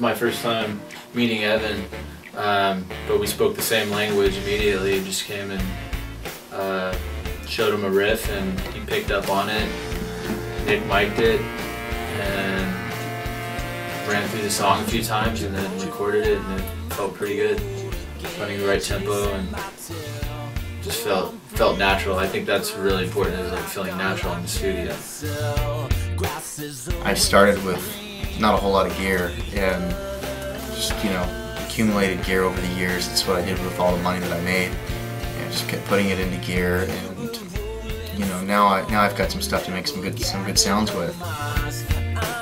my first time meeting Evan, but we spoke the same language immediately. Just came and showed him a riff, and he picked up on it. Nick mic'd it and ran through the song a few times, and then recorded it, and it felt pretty good. Finding the right tempo, and just felt natural. I think that's really important, is like feeling natural in the studio. I started with not a whole lot of gear, and just, you know, accumulated gear over the years. That's what I did with all the money that I made, and just kept putting it into gear. And you know, now I've got some stuff to make some good sounds with.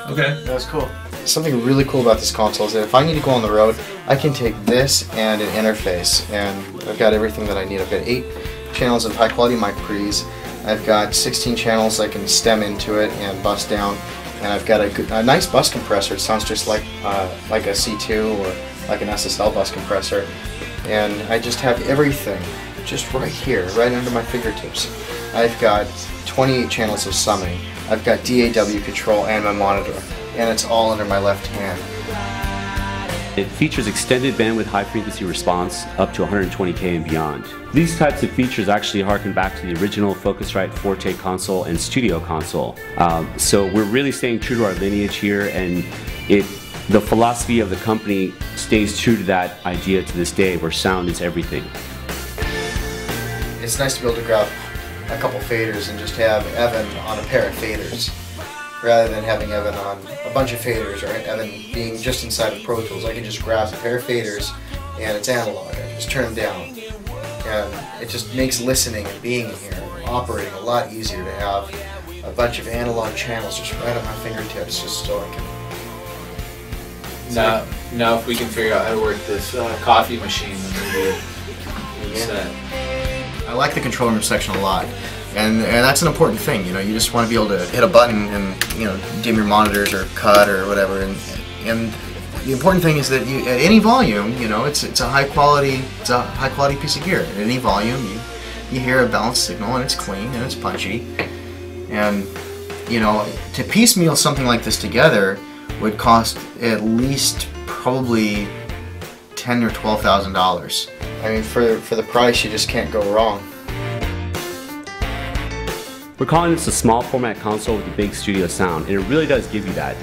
Okay, that was cool. Something really cool about this console is that if I need to go on the road, I can take this and an interface, and I've got everything that I need. I've got 8 channels of high quality mic pre's. I've got 16 channels I can stem into it and bus down, and I've got a nice bus compressor. It sounds just like a C2 or like an SSL bus compressor, and I just have everything just right here, right under my fingertips. I've got 28 channels of summing. I've got DAW control and my monitor, and it's all under my left hand. It features extended bandwidth high-frequency response up to 120K and beyond. These types of features actually harken back to the original Focusrite Forte console and Studio console. So we're really staying true to our lineage here, and the philosophy of the company stays true to that idea to this day, where sound is everything. It's nice to be able to grab a couple faders and just have Evan on a pair of faders, rather than having Evan on a bunch of faders, or Evan being just inside of Pro Tools. I can just grab a pair of faders and it's analog. I can just turn them down. And it just makes listening and being here, operating a lot easier to have a bunch of analog channels just right at my fingertips, just so I can... Now if we can figure out how to work this coffee machine, then we'll be set. I like the control room section a lot. And that's an important thing, you know. You just want to be able to hit a button and, you know, dim your monitors or cut or whatever. And the important thing is that you, at any volume, you know, it's a high quality piece of gear. At any volume, you hear a balanced signal, and it's clean and it's punchy. And you know, to piecemeal something like this together would cost at least probably $10,000 or $12,000. I mean, for the price, you just can't go wrong. We're calling this a small format console with a big studio sound, and it really does give you that.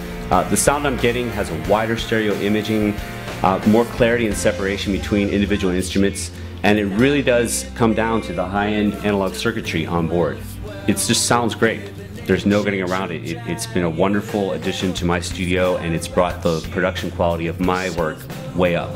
The sound I'm getting has a wider stereo imaging, more clarity and separation between individual instruments, and it really does come down to the high-end analog circuitry on board. It just sounds great. There's no getting around it. It's been a wonderful addition to my studio, and it's brought the production quality of my work way up.